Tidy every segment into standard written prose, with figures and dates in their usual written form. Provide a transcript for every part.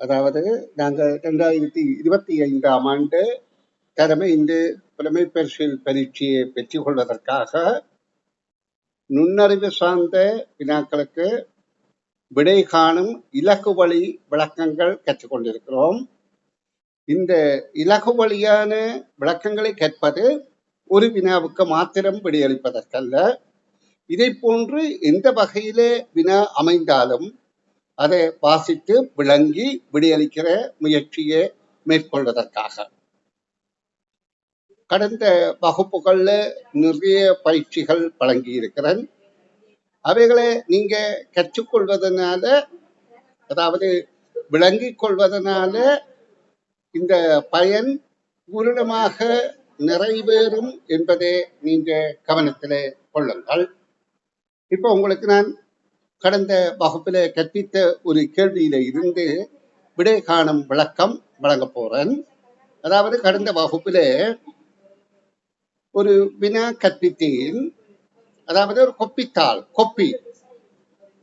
அதாவது நாங்கள் 2025ஆம் ஆண்டு தலைமை இந்து புலமை பரிசில் பரீட்சையை வெற்றி கொள்வதற்காக நுண்ணறிவு சார்ந்த வினாக்களுக்கு விடை காணும் இலக்கு வழி விளக்கங்கள் கற்றுக்கொண்டிருக்கிறோம். இந்த இலகு வழியான விளக்கங்களை கற்பது ஒரு வினாவுக்கு மாத்திரம் விடையளிப்பதற்கல்ல, இதை போன்று எந்த வகையிலே வினா அமைந்தாலும் அதை வாசித்து விளங்கி விடையளிக்கிற முயற்சியை மேற்கொள்வதற்காக. கடந்த வகுப்புகள்ல நிறைய பயிற்சிகள் வழங்கி இருக்கிறேன். அவைகளை நீங்க கற்றுக்கொள்வதனால, அதாவது விளங்கிக் கொள்வதனால இந்த பயன் பூரணமாக நிறைவேறும் என்பதை நீங்க கவனத்திலே கொள்ளுங்கள். இப்ப உங்களுக்கு நான் கடந்த வகுப்பில கற்பித்த ஒரு கேள்வியில இருந்து விடை காணும் விளக்கம் வழங்க போறேன். அதாவது கடந்த வகுப்பில ஒரு வினா கற்பித்தேன். அதாவது ஒரு கொப்பித்தாள், கொப்பி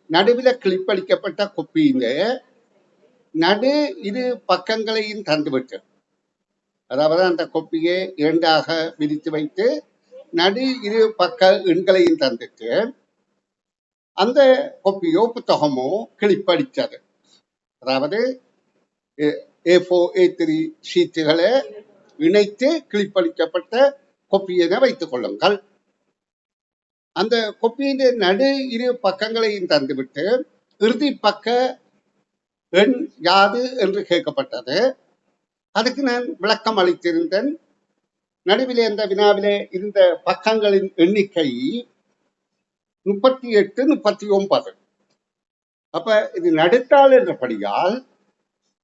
நடுவில் கிளிப்பளிக்கப்பட்ட கொப்பியில நடு இரு பக்கங்களையும் தந்துவிட்டு, அதாவது அந்த கொப்பியை இரண்டாக விரித்து வைத்து நடு இரு பக்க எண்களையும் தந்துட்டு அந்த கொப்பியோ புத்தகமோ கிளிப்படித்தது. அதாவது A4 A3 ஷீட்டுகளை இணைத்து கிளிப்பளிக்கப்பட்ட கொப்பியென வைத்துக் கொள்ளுங்கள். அந்த கொப்பியின் நடு இரு பக்கங்களையும் தந்துவிட்டு இறுதி பக்க எண் யாது என்று கேட்கப்பட்டது. அதுக்கு நான் விளக்கம் அளித்திருந்தேன். நடுவிலே அந்த வினாவிலே இருந்த பக்கங்களின் எண்ணிக்கை 38, 39. அப்ப இது நடுத்தாள் என்றபடியால்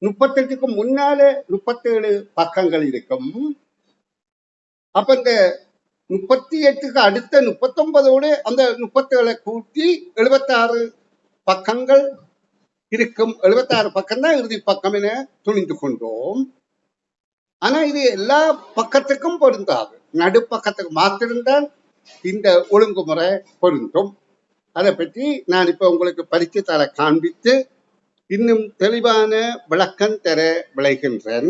38க்கு முன்னாலே 37 பக்கங்கள் இருக்கும். அப்ப இந்த 38க்கு அடுத்த 39ஓடு அந்த 37 கூட்டி 76 பக்கங்கள் இருக்கும். 76 பக்கம் தான் இறுதி பக்கம் என துணிந்து கொண்டோம். ஆனா இது எல்லா பக்கத்துக்கும் பொருந்தாது. நடுப்பக்கத்துக்கு மாத்திருந்தால் இந்த ஒழுங்குமுறை பொருந்தும். அதை பற்றி நான் இப்ப உங்களுக்கு பரிச்சயத்தால காண்பித்து இன்னும் தெளிவான விளக்கம் தர விளைகின்றேன்.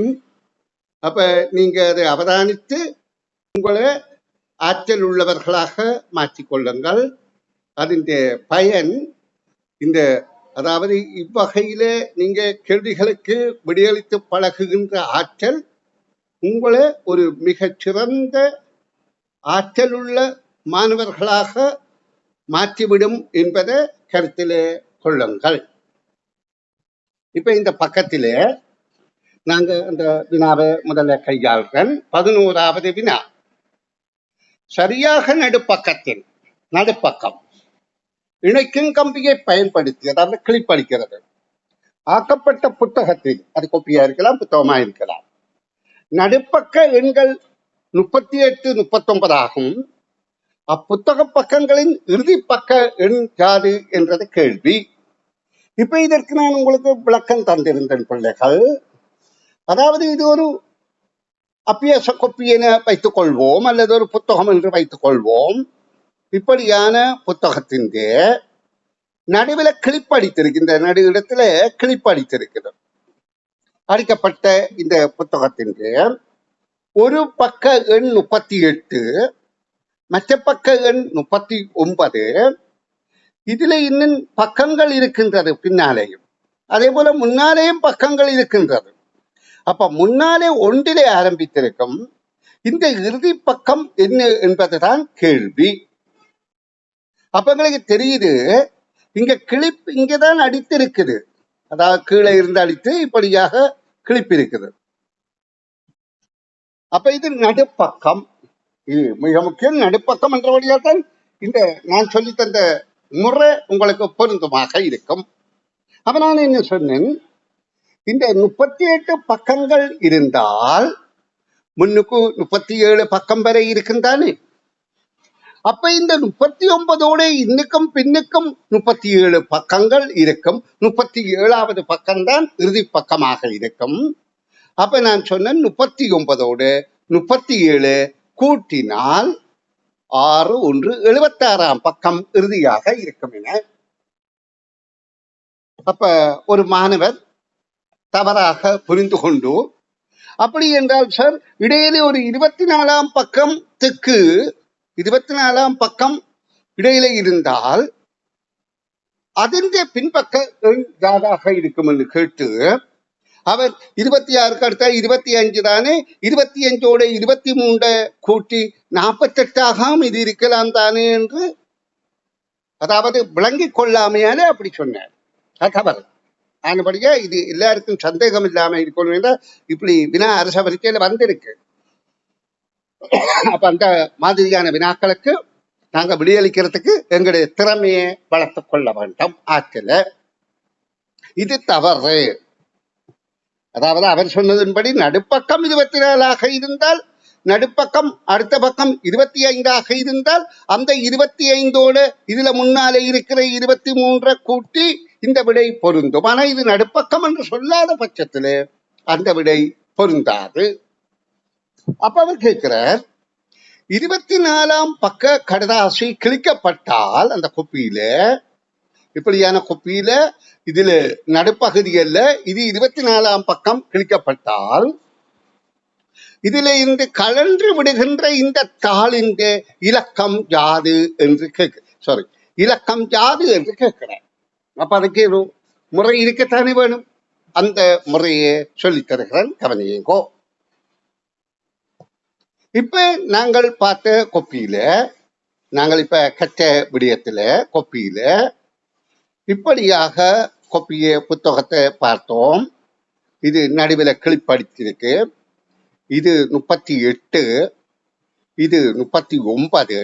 அப்ப நீங்க அதை அவதானித்து உங்களை ஆற்றல் உள்ளவர்களாக மாற்றிக்கொள்ளுங்கள். அதன் பயன் இந்த, அதாவது இவ்வகையில நீங்க கேள்விகளுக்கு விடையளித்து பழகுகின்ற ஆற்றல் உங்களை ஒரு மிகச் சிறந்த ஆற்றலுள்ள மாணவர்களாக மாற்றிவிடும் என்பதை கருத்திலே கொள்ளுங்கள். இப்ப இந்த பக்கத்திலே நாங்க அந்த வினாவை முதல்ல கையாள்றேன். 11வது வினா. சரியாக நடுப்பக்கத்தில் நடுப்பக்கம் இணைக்கும் கம்பியை பயன்படுத்தி, அதாவது கிளிப்படிக்கிறது, ஆக்கப்பட்ட புத்தகத்தில், அது கொப்பியா இருக்கலாம், புத்தகமா இருக்கலாம், நடுப்பக்க எண்கள் 38, 39 ஆகும். அப்புத்தக பக்கங்களின் இறுதி பக்க எண் யாது என்றது கேள்வி. இப்ப இதற்கு நான் உங்களுக்கு விளக்கம் தந்திருந்தேன் பிள்ளைகள். அதாவது இது ஒரு அபியாச கொப்பி என வைத்துக் கொள்வோம், அல்லது ஒரு புத்தகம் என்று வைத்துக் கொள்வோம். இப்படியான புத்தகத்தின் நடுவில் கிளிப்படித்திருக்கு, இந்த நடு இடத்துல கிளிப்படித்திருக்கிறது. அடிக்கப்பட்ட இந்த புத்தகத்தின் ஒரு பக்க எண் 38, மற்ற பக்க எண் 39. இதுல இன்னும் பக்கங்கள் இருக்கின்றது பின்னாலேயும், அதே போல முன்னாலேயும் பக்கங்கள் இருக்கின்றது. அப்ப முன்னாலே ஒன்றிலே ஆரம்பித்திருக்கும். இந்த இறுதி பக்கம் என்ன என்பதுதான் கேள்வி. அப்ப எங்களுக்கு தெரியுது, இங்க கிளிப் இங்கதான் அடித்திருக்குது. அதாவது கீழே இருந்து அடித்து இப்படியாக கிளிப் இருக்குது. அப்ப இது நடுப்பக்கம். இது மிக முக்கியம். நடுப்பக்கம் என்றபடியால் தான் இந்த நான் சொல்லி தந்த முறை உங்களுக்கு பொருந்துமாக இருக்கும். அப்ப நான் என்ன சொன்னேன், இந்த 38 பக்கங்கள் இருந்தால் முன்னுக்கு 37 பக்கம் வரை இருக்குந்தானே. அப்ப இந்த 39ஓட இன்னுக்கும் பின்னுக்கும் 37 பக்கங்கள் இருக்கும். 37வது பக்கம்தான் இறுதி பக்கமாக இருக்கும். அப்ப நான் சொன்னேன் 39ஓடு 37 கூட்டினால் 6, 1, 76ஆம் பக்கம் இறுதியாக இருக்கும் என. அப்ப ஒரு மாணவர் தவறாக புரிந்து கொண்டு, அப்படி என்றால் சார் இடையிலே ஒரு 24ஆம் பக்கத்துக்கு 24ஆம் பக்கம் இடையிலே இருந்தால் அதிന്റെ பின்பக்க எண் யாராக இருக்கும் என்று கேட்டு, அவர் 26க்கு அடுத்த 25 தானே, 25ஓட 23 கூட்டி 48ஆக இது இருக்கலாம் தானே என்று, அதாவது விளங்கிக் கொள்ளாமையாலே அப்படி சொன்னார். தவறு. ஆனபடியா இது எல்லாருக்கும் சந்தேகம் இல்லாம இருக்கணும் என்ற இப்படி வினா அரச பரீட்சையில வந்திருக்கு. அப்ப அந்த மாதிரியான வினாக்களுக்கு நாங்க விடியளிக்கிறதுக்கு எங்களுடைய திறமையை வளர்த்துக் கொள்ள வேண்டும். ஆற்றல இது தவறு. அதாவது அவர் சொன்னதன்படி நடுப்பக்கம் 24ஆக இருந்தால், நடுப்பக்கம் அடுத்த பக்கம் 25ஆக இருந்தால், அந்த 25ஓட இதுல முன்னாலே இருக்கிற 23 கூட்டி இந்த விடை பொருந்தும். ஆனா இது நடுப்பக்கம் என்று சொல்லாத பட்சத்துல அந்த விடை பொருந்தாது. அப்ப அவர் கேட்கிறார், 24ஆம் பக்க கடதாசி கிழிக்கப்பட்டால் அந்த கொப்பியில, இப்படியான கொப்பியில இதுல நடுப்பகுதியல்ல, இது 24ஆம் பக்கம் கிழிக்கப்பட்டால் இதுல இருந்து கலன்று விடுகின்ற இந்த தாளின் இலக்கம் யாது என்று இலக்கம் யாது என்று கேட்கிறேன். அப்ப அதுக்கு முறை இருக்கத்தானே வேணும். அந்த முறையை சொல்லித் தருகிறேன், கவனியுங்கோ. இப்ப நாங்கள் பார்த்த கொப்பியில, நாங்கள் இப்ப கற்ற விடயத்துல கொப்பியில இப்படியாக கொப்பிய புத்தகத்தை பார்த்தோம். இது நடுவில் கிளிப்படிச்சிருக்கு. இது 38, இது 39,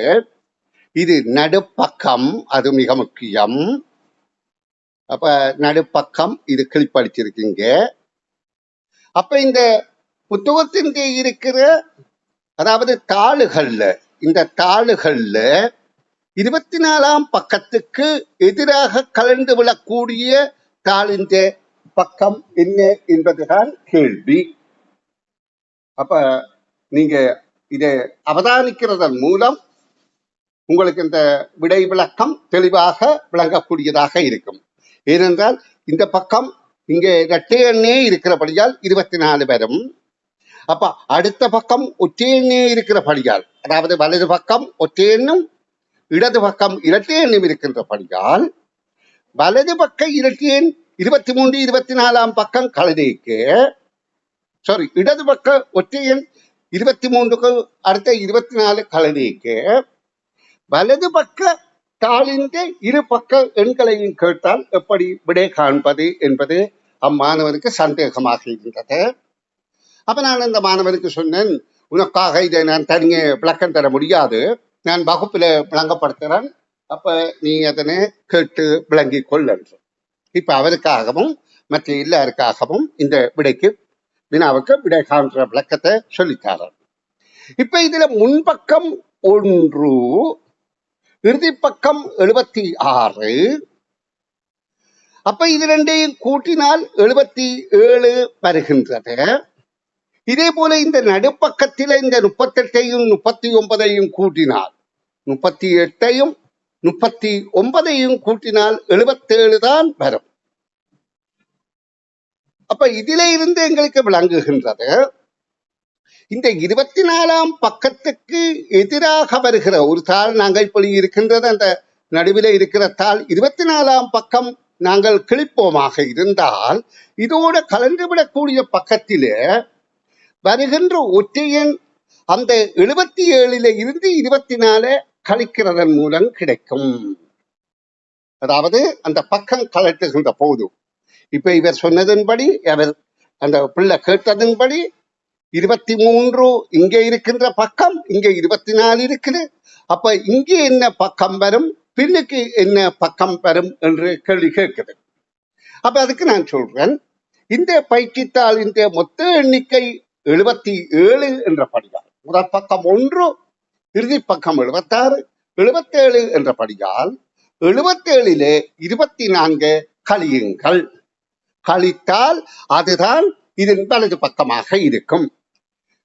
இது நடுப்பக்கம். அது மிக முக்கியம். அப்ப நடுப்பக்கம் இது கிளிப்படிச்சிருக்கீங்க. அப்ப இந்த புத்தகத்தின் இருக்கிற, அதாவது தாளுகள்ல, இந்த தாளுகள்ல 24ஆம் பக்கத்துக்கு எதிராக கலந்து விடக்கூடிய தாளின் பக்கம் என்ன என்பதுதான் கேள்வி. அப்ப நீங்க இதை அவதானிக்கிறதன் மூலம் உங்களுக்கு இந்த விடை விளக்கம் தெளிவாக விளங்கக்கூடியதாக இருக்கும். ஏனென்றால் இந்த பக்கம் இங்க இரட்டை எண்ணே இருக்கிறபடியால் 24 வரும். அப்ப அடுத்த பக்கம் ஒற்றை எண்ணே இருக்கிறபடியால், அதாவது வலது பக்கம் ஒற்றை எண்ணும் இடது பக்கம் இரட்டை எண்ணும் இருக்கின்றபடியால் வலது பக்க இரட்டை எண் 23 24ஆம் பக்கம் கலதைக்கு, இடது பக்க ஒற்றை எண் 23க்கு அடுத்த 24 கலதைக்கு வலது பக்க தாளின் இரு பக்க எண்களையும் கேட்டால் எப்படி விடை காண்பது என்பது அம்மாணவனுக்கு சந்தேகமாக இருந்தது. அப்ப நான் அந்த மாணவனுக்கு சொன்னேன், உனக்காக இதை நான் தனியே விளக்கம் தர முடியாது, நான் வகுப்புல விளங்கப்படுத்துறேன், அப்ப நீ அதனை கேட்டு விளங்கிக் கொள் என்று. இப்ப அவருக்காகவும் மற்ற எல்லாருக்காகவும் இந்த வினாவுக்கு விடை காண்ற விளக்கத்தை சொல்லித்தாரன். இப்ப இதுல முன்பக்கம் 1, இறுதிப்பக்கம் 76. அப்ப இது ரெண்டையும் கூட்டினால் 77 வருகின்றது. இதே போல இந்த நடுப்பக்கத்தில இந்த 38ஐயும் 39ஐயும் கூட்டினால், 38ஐயும் 39ஐயும் கூட்டினால் 77 தான் வரும். அப்ப இதில இருந்து எங்களுக்கு விளங்குகின்றது, இந்த 24ஆம் பக்கத்துக்கு எதிராக வருகிற ஒரு தாள் நாங்கள் இப்படி இருக்கின்றது. அந்த நடுவில் இருக்கிற தாள் 24ஆம் பக்கம் நாங்கள் கிழிப்போமாக இருந்தால், இதோடு கலந்துவிடக்கூடிய பக்கத்திலே வருகின்ற ஒற்றையன் அந்த 77ல இருந்து 24 கழிக்கிறதன் மூலம் கிடைக்கும். அதாவது அந்த பக்கம் கலட்டுகின்ற போது, இப்ப இவர் சொன்னதன்படி, அவர் அந்த பிள்ளை கேட்டதன்படி 23 இங்கே இருக்கின்ற பக்கம், இங்கே 24 இருக்குது. அப்ப இங்கே என்ன பக்கம் வரும், பின்னுக்கு என்ன பக்கம் வரும் என்று கேள்வி கேட்குது. அப்ப அதுக்கு நான் சொல்றேன், இந்த பயிற்சித்தாளின் மொத்த எண்ணிக்கை 77 என்ற படியால், முதல் பக்கம் 1, இறுதி பக்கம் 76, 77 என்ற படியால் 77லே 24 கழியுங்கள். கழித்தால் அதுதான் இதன் வலது பக்கமாக இருக்கும்.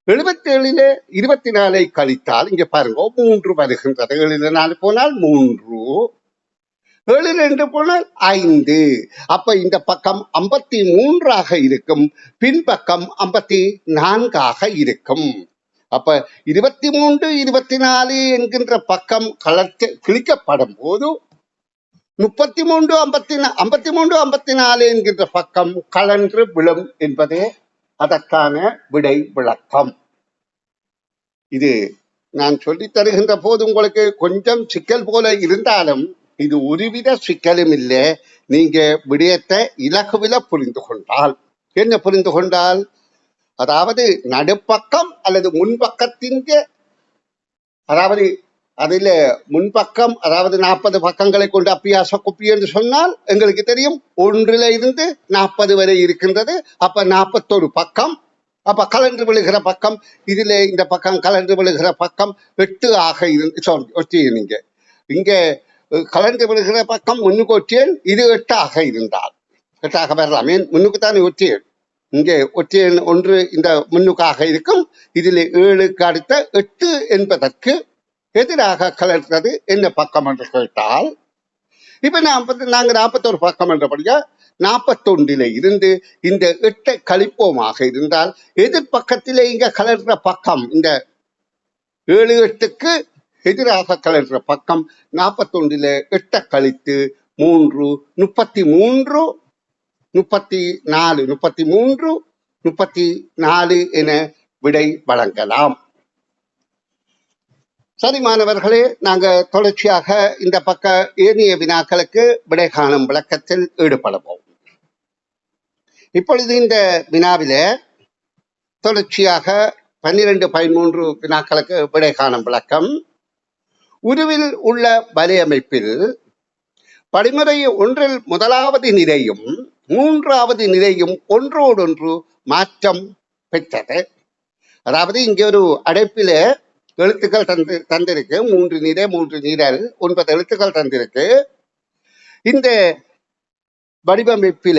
77லே 24 கழித்தால் இங்க பாருங்க 3 வருகின்றது. 7ல 4 போனால் 3. 7 2 போனால் 5. அப்ப இந்த பக்கம் 53 இருக்கும், பின்பக்கம் 54 இருக்கும். அப்ப 23 24 என்கின்ற பக்கம் கிழிக்கப்படும் போது 33 54 என்கின்ற பக்கம் கலன்று விழும் என்பதே அதற்கான விடை விளக்கம். இது நான் சொல்லி தருகின்ற போது உங்களுக்கு கொஞ்சம் சிக்கல் போல இருந்தாலும் இது ஒருவித சிக்கலும் இல்லை. நீங்க விடயத்தை இலகுவில புரிந்து கொண்டால். என்ன புரிந்து கொண்டால், அதாவது நடுப்பக்கம் அல்லது முன்பக்கத்தின், அதாவது அதில் முன்பக்கம், அதாவது 40 பக்கங்களை கொண்டு அப்பியாச குப்பி என்று சொன்னால் எங்களுக்கு தெரியும் 1 இருந்து 40 வரை இருக்கின்றது. அப்ப 41 பக்கம். அப்ப கலன்று விழுகிற பக்கம், இதுல இந்த பக்கம் கலன்று விழுகிற பக்கம் 8 இருந்து, சாரி நீங்க இங்க கலந்து விழுகிற பக்கம் முன்னுக்கு ஒற்றியல், இது 8 இருந்தால் 8 வரலாம். ஏன் முன்னுக்குத்தானே ஒற்றியல், இங்கே ஒற்றியல் 1 இந்த முன்னுக்காக இருக்கும். இதில் 7க்கு அடுத்த 8 என்பதற்கு எதிராக கலர்றது என்ன பக்கம் என்று கேட்டால், இப்ப நாங்க 41 பக்கம் என்றபடியா 41 இருந்து இந்த 8 கழிப்போமாக இருந்தால் எதிர்பக்கத்திலே இங்க கலர்ற பக்கம், இந்த 7 8க்கு எதிராக கலர்ற பக்கம் 41 8 கழித்து 3 33 34 33 34 என விடை வழங்கலாம். சரி மாணவர்களே, நாங்க தொடர்ச்சியாக இந்த பக்க ஏனைய வினாக்களுக்கு விடை காணும் விளக்கத்தில் ஈடுபடுவோம். இப்பொழுது இந்த வினாவில தொடர்ச்சியாக 12 13 வினாக்களுக்கு விடை காணும் விளக்கம். உருவில் உள்ள வலையமைப்பில் படிமுறை 1 முதலாவது நிலையும் 3வது நிலையும் ஒன்றோடொன்று மாற்றம் பெற்றது. அதாவது இங்க ஒரு அடைப்பில எழுத்துக்கள் தந்திருக்கு, 3 நிறை 3 நிரல் 9 எழுத்துக்கள் தந்திருக்கு. இந்த வடிவமைப்பில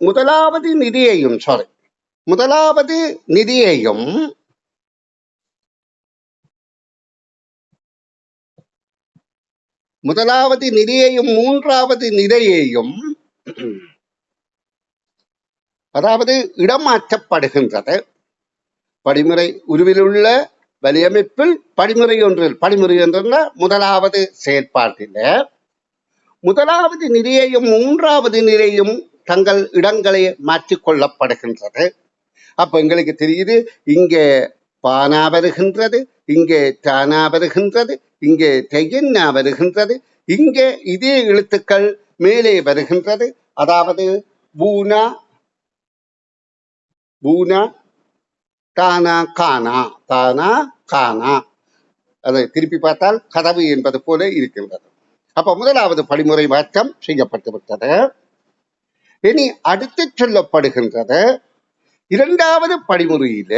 முதலாவது நிதியையும் மூன்றாவது நிலையையும் அதாவது இடமாற்றப்படுகின்றது. படிமுறை உருவிலுள்ள வலையமைப்பில் படிமுறை 1 படிமுறை என்ற முதலாவது செயற்பாட்டில முதலாவது நிலையையும் 3வது நிலையும் தங்கள் இடங்களை மாற்றிக்கொள்ளப்படுகின்றது. அப்ப எங்களுக்கு தெரியுது, இங்கே பானா வருகின்றது, இங்கே தானா வருகின்றது, இங்கே தையன்னா வருகின்றது, இங்கே இதே எழுத்துக்கள் மேலே வருகின்றது. அதாவது பூனா பூனா தானா கானா தானா கானா. அதை திருப்பி பார்த்தால் கதவு என்பது போல இருக்கின்றது. அப்ப முதலாவது படிமுறை மாற்றம் செய்யப்பட்டு விட்டது. இனி அடுத்து சொல்லப்படுகின்றது, 2வது படிமுறையில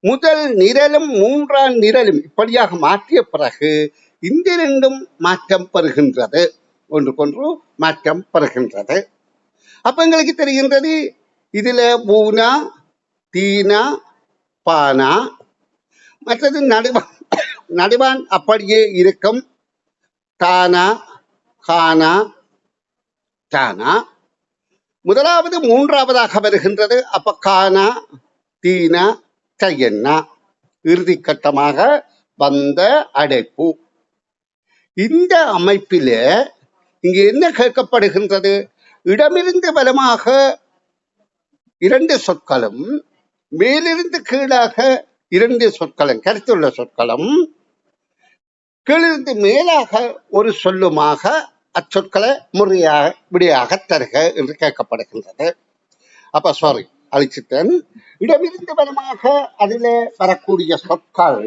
முதல் நிரலும் 3ஆம் நிரலும் இப்படியாக மாற்றிய பிறகு இந்த 2ம் மாற்றம் பெறுகின்றது, ஒன்றுக்கொன்று மாற்றம் பெறுகின்றது. அப்ப எங்களுக்கு தெரிகின்றது, இதுல பூனா தீனா பானா, மற்றது நடுவான் அப்படியே இருக்கும், தானா கானா தானா. முதலாவது 3ஆவதாக வருகின்றது. அப்ப கானா தீனா தையன்னா இறுதி கட்டமாக வந்த அடைப்பு. இந்த அமைப்பில இங்கு என்ன கேட்கப்படுகின்றது, இடமிருந்து வலமாக 2 சொற்களும் மேலிருந்து கீழாக 2 சொற்களும், கருத்துள்ள சொற்களும் கீழிருந்து மேலாக ஒரு சொல்லுமாக அச்சொற்களை முறையாக விடையாக தருக என்று கேட்கப்படுகின்றது. அப்ப சாரி அழிச்சிட்டேன். இடமிருந்து வலமாக அதில் வரக்கூடிய சொற்கள்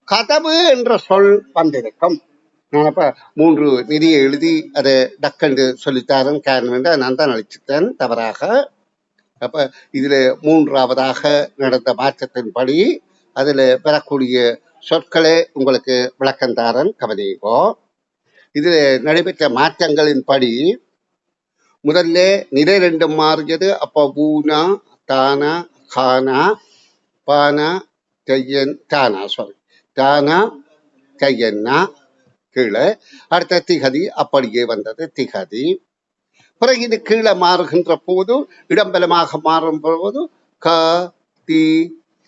கதவு என்ற சொல் வந்திருக்கும். நான் அப்ப 3 நிதியை எழுதி அதை டக்கென்று சொல்லித்தாரன் காரணம் நான் தான் அழிச்சிட்டேன் தவறாக. அப்ப இதுல 3ஆவதாக நடந்த மாற்றத்தின்படி அதுல பெறக்கூடிய சொற்களை உங்களுக்கு விளக்கந்தாரன் கவனிங்கோ. இதுல நடைபெற்ற மாற்றங்களின்படி முதல்ல நிறை 2 மாறியது. அப்ப பூனா தானா கானா பானா தையன் தானா சாரி தானா தையன்னா கீழே, அடுத்த திகதி அப்படியே வந்தது திகதி. பிறகு இது கீழே மாறுகின்ற போது இடம்பலமாக மாறும் போது க தி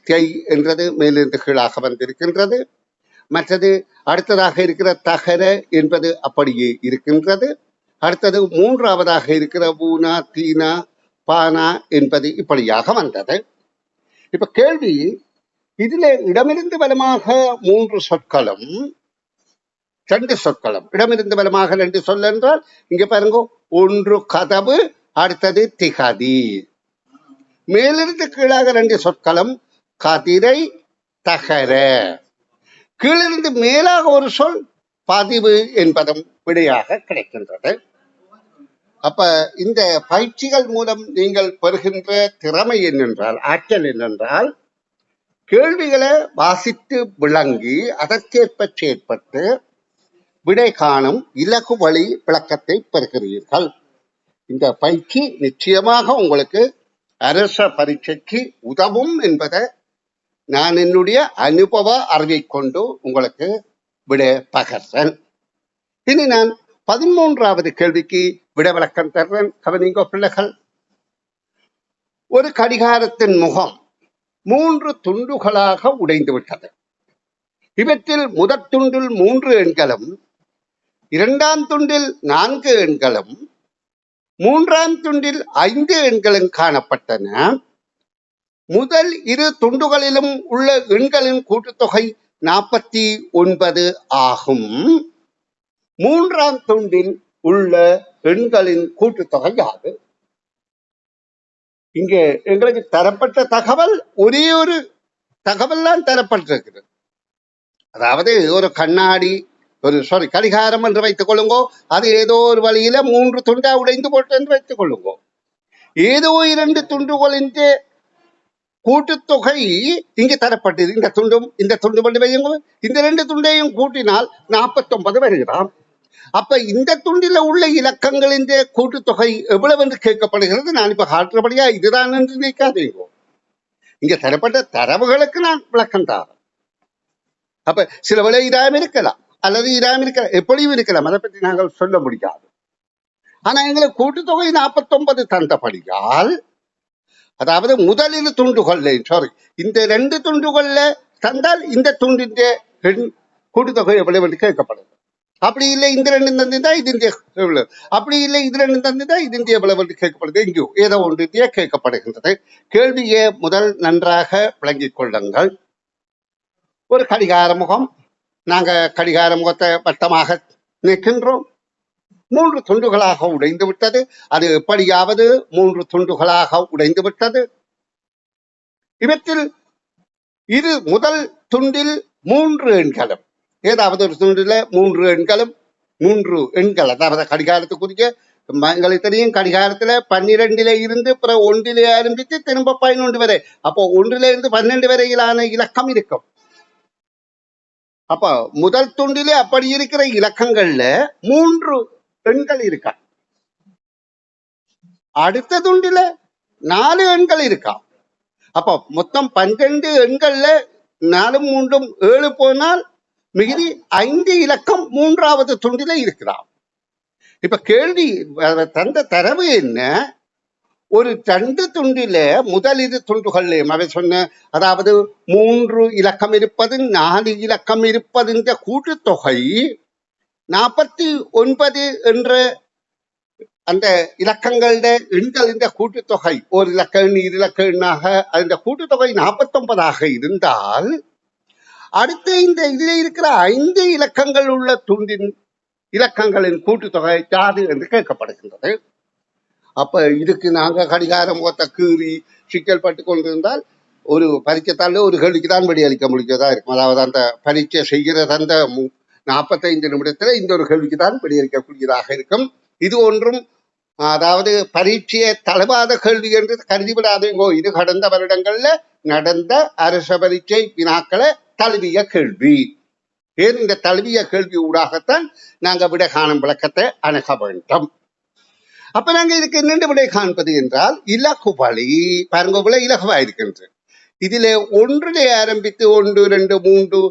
தை என்றது மேலிருந்து கீழாக வந்திருக்கின்றது. மற்றது அடுத்ததாக இருக்கிற தகர என்பது அப்படியே இருக்கின்றது. அடுத்தது மூன்றாவதாக இருக்கிற பூனா தீனா பானா என்பது இப்படியாக வந்தது. இப்ப கேள்வி, இதுல இடமிருந்து பலமாக 3 சொற்களும் 2 சொற்களும், இடமிருந்து பலமாக 2 சொல் என்றால் இங்க பாருங்க, ஒன்று கதவு, அடுத்தது திகதி. மேலிருந்து கீழாக 2 சொற்களும் கதிரை தகர. கீழிருந்து மேலாக ஒரு சொல் பதிவு என்பதும் விடையாக கிடைக்கின்றது. அப்ப இந்த பயிற்சிகள் மூலம் நீங்கள் பெறுகின்ற திறமை என்னென்றால், ஆற்றல் என்னென்றால், கேள்விகளை வாசித்து விளங்கி அதற்கேற்ப செயற்பட்டு விடை காணும் இலகு வழி விளக்கத்தை பெறுகிறீர்கள். இந்த பயிற்சி நிச்சயமாக உங்களுக்கு அரச பரீட்சைக்கு உதவும் என்பதை நான் என்னுடைய அனுபவ அறிவை கொண்டு உங்களுக்கு விடை பகர்றேன். இனி நான் 13வது கேள்விக்கு விடை விளக்கம் தர்றேன். கவனிங்கோ பிள்ளைகள். ஒரு கடிகாரத்தின் முகம் 3 துண்டுகளாக உடைந்து விட்டது. இவற்றில் முதற் துண்டில் 3 எண்களும், 2ஆம் துண்டில் 4 எண்களும், 3ஆம் துண்டில் 5 எண்களும் காணப்பட்டன. முதல் 2 துண்டுகளிலும் உள்ள எண்களின் கூட்டுத்தொகை 49 ஆகும். 3ஆம் துண்டில் உள்ள எண்களின் கூட்டுத்தொகை யாது? இங்கே எங்களுக்கு தரப்பட்ட தகவல் ஒரே ஒரு தகவல் தான் தரப்பட்டிருக்கிறது. அதாவது ஒரு கண்ணாடி, கடிகாரம் என்று வைத்துக் கொள்ளுங்கோ. அது ஏதோ ஒரு வழியில 3 துண்டா உடைந்து போட்டு என்று வைத்துக் கொள்ளுங்கோ. ஏதோ 2 துண்டுகளின் கூட்டுத்தொகை இங்கு தரப்பட்டது. இந்த துண்டு பண்ணி வையுங்க. இந்த 2 துண்டையும் கூட்டினால் 49 வருகிறான். அப்ப இந்த துண்டில உள்ள இலக்கங்களின் கூட்டுத்தொகை எவ்வளவு என்று கேட்கப்படுகிறது. நான் இப்ப காட்டுறபடியா இதுதான் என்று நினைக்காதீங்க. இங்க தரப்பட்ட தரவுகளுக்கு நான் விளக்கம் தரேன். அப்ப சில வேளை இராம இருக்கலாம் அல்லது இராம இருக்கலாம், எப்படியும் இருக்கலாம். அதை பற்றி நாங்கள் சொல்ல முடியாது. ஆனா எங்களுக்கு கூட்டுத்தொகை 49 தந்தபடியால், அதாவது முதலில் துண்டுகள்ல இந்த 2 துண்டுகள்ல தந்தால் இந்த துண்டின் கூட்டுத்தொகை எவ்வளவு என்று கேட்கப்படுது. அப்படி இல்லை இந்த 2 தந்துதா இது எவ்வளவு, அப்படி இல்லை இது 2 தந்துதா இது எவ்வளவு என்று கேட்கப்படுது. எங்கேயோ ஏதோ ஒன்று கேட்கப்படுகின்றது. கேள்வியை முதல் நன்றாக விளங்கிக் கொள்ளுங்கள். ஒரு கடிகார முகம், நாங்க கடிகார முகத்தை வட்டமாக நிற்கின்றோம். 3 துண்டுகளாக உடைந்து விட்டது. அது எப்படியாவது 3 துண்டுகளாக உடைந்து விட்டது. இவற்றில் இது முதல் துண்டில் 3 எண்களும், ஏதாவது ஒரு துண்டில 3 எண்களும், 3 எண்கள், அதாவது கடிகாரத்துக்குரிய எங்களுக்கு தெரியும். கடிகாரத்துல 12ல இருந்து பிறகு 1ல ஆரம்பித்து திரும்ப 11 வரை, அப்போ 1ல இருந்து 12 வரையிலான இலக்கம் இருக்கும். அப்ப முதல் துண்டிலே அப்படி இருக்கிற இலக்கங்கள்ல 3 எண்கள் இருக்கா. அடுத்த துண்டில 4 எண்கள் இருக்கா. அப்ப மொத்தம் 12 எண்கள்ல 4 3 7 போனால் மிகுதி 5 இலக்கம் 3வது துண்டில இருக்கிறான். இப்ப கேள்வி தந்த தரவு என்ன? ஒரு 2 துண்டில முதல் 2 துண்டுகள்லையும் அவை சொன்ன, அதாவது 3 இலக்கம் இருப்பது 4 இலக்கம் இருப்பது இந்த கூட்டுத்தொகை 49 என்ற அந்த இலக்கங்கள எண்கள் இந்த கூட்டுத்தொகை, ஒரு இலக்க எண் 2 இலக்க எண்ணாக அந்த கூட்டுத்தொகை 49ஆக இருந்தால், அடுத்த இந்த இதுல இருக்கிற 5 இலக்கங்கள் உள்ள துண்டின் இலக்கங்களின் கூட்டுத்தொகை யாது என்று கேட்கப்படுகின்றது. அப்ப இதுக்கு நாங்க கடிகார முகத்தை கீறி சிக்கல் பட்டு கொண்டிருந்தால் ஒரு பரீட்சைத்தால ஒரு கேள்விக்கு தான் விடையளிக்க முடிஞ்சதா இருக்கும். அதாவது அந்த பரீட்சை செய்கிறது அந்த 45 நிமிடத்துல இந்த ஒரு கேள்விக்கு தான் விடையளிக்கக்கூடியதாக இருக்கும். இது ஒன்றும் அதாவது பரீட்சையை தழுவாத கேள்வி என்று கருதிவிடாதீங்கோ. இது கடந்த வருடங்கள்ல நடந்த அரச பரீட்சை வினாக்களை தழுவிய கேள்வி. ஏன் இந்த தழுவிய கேள்வி ஊடாகத்தான் நாங்க விடை காணும் விளக்கத்தை அணுக வேண்டும். அப்ப நாங்க இதுக்கு என்னென்று விடை காண்பது என்றால், இலகு வழி பாருங்க, இலகுவா இருக்கின்ற இதிலே 1லே ஆரம்பித்து 1 2 3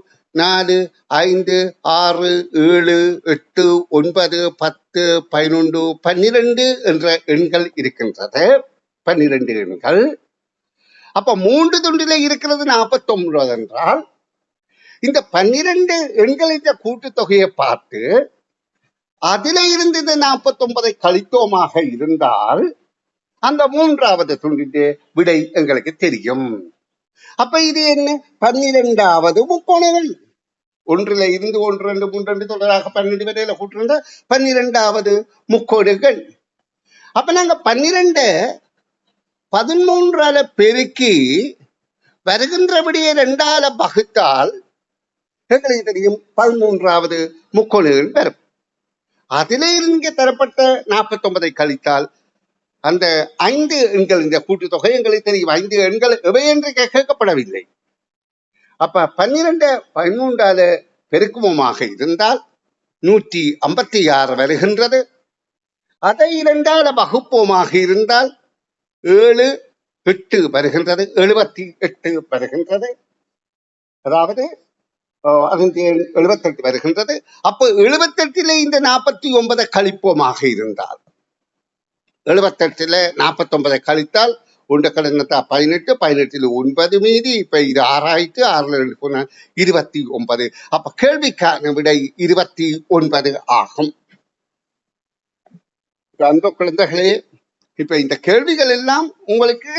4, 5, 6, 7, 8, 9, 10, 11, 12 என்ற எண்கள் இருக்கின்றது. 12 எண்கள். அப்ப 3 துண்டில இருக்கிறது 49 என்றால் இந்த 12 எண்களின் கூட்டுத்தொகையை பார்த்து அதில இருந்து இந்த 49 கழித்தோமாக இருந்தால் அந்த 3வது துண்டின் விடை எங்களுக்கு தெரியும். அப்ப இது என்ன? 12வது முக்கோணங்கள். 1ல இருந்து 1, 2, 3, 2 தொடராக 12 வரையில கூட்டிருந்தா 12வது முக்கோடுகள். அப்ப நாங்க 12 13ஆல பெருக்கி வருகின்ற விடையை 2ஆல வகுத்தால் எங்களுக்கு தெரியும் 13வது முக்கோடுகள் வரும். அதிலே இருந்து தரப்பட்ட 49 கழித்தால் அந்த 5 எண்கள் இந்த கூட்டுத்தொகை எங்களுக்கு தெரியும். 5 எண்கள் எவை என்று கேட்கப்படவில்லை. அப்ப 12 13ஆல பெருக்குமமாக இருந்தால் 156 வருகின்றது. அதை 2ஆல வகுப்போமாக இருந்தால் 7, 8 வருகின்றது. 78 வருகின்றது. அதாவது 78 வருகின்றது. அப்ப 78ல இந்த 49 கழிப்போமாக இருந்தால் 78ல 49 கழித்தால் 1 கடனத்தா 18, 18ல் 9 மீதி. இப்ப இது 6 ஆயிட்டு. 6ல் 2 போனா 29. அப்ப கேள்விக்கான விடை 29 ஆகும். அன்பு குழந்தைகளே, இப்ப இந்த கேள்விகள் எல்லாம் உங்களுக்கு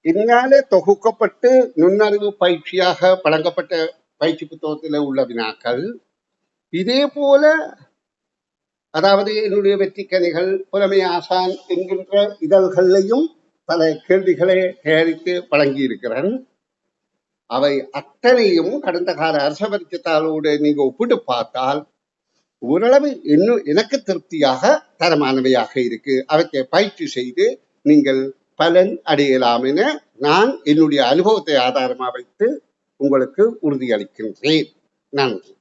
என்னால தொகுக்கப்பட்டு நுண்ணறிவு பயிற்சியாக வழங்கப்பட்ட பயிற்சி புத்தகத்தில் உள்ள வினாக்கள். இதே போல அதாவது என்னுடைய வெற்றிக்கணிகள், புலமை ஆசான் என்கின்ற இதழ்களையும் பல கேள்விகளை தயாரித்து வழங்கி இருக்கிறேன். அவை அத்தனையும் கடந்த கால அரச பரீட்சைத்தாளோடு நீங்க ஒப்பிட்டு பார்த்தால் ஓரளவு இன்னும் எனக்கு திருப்தியாக தரமானவையாக இருக்கு. அவற்றை பயிற்சி செய்து நீங்கள் பலன் அடையலாம் என நான் என்னுடைய அனுபவத்தை ஆதாரமாக வைத்து உங்களுக்கு உறுதியளிக்கின்றேன். நன்றி.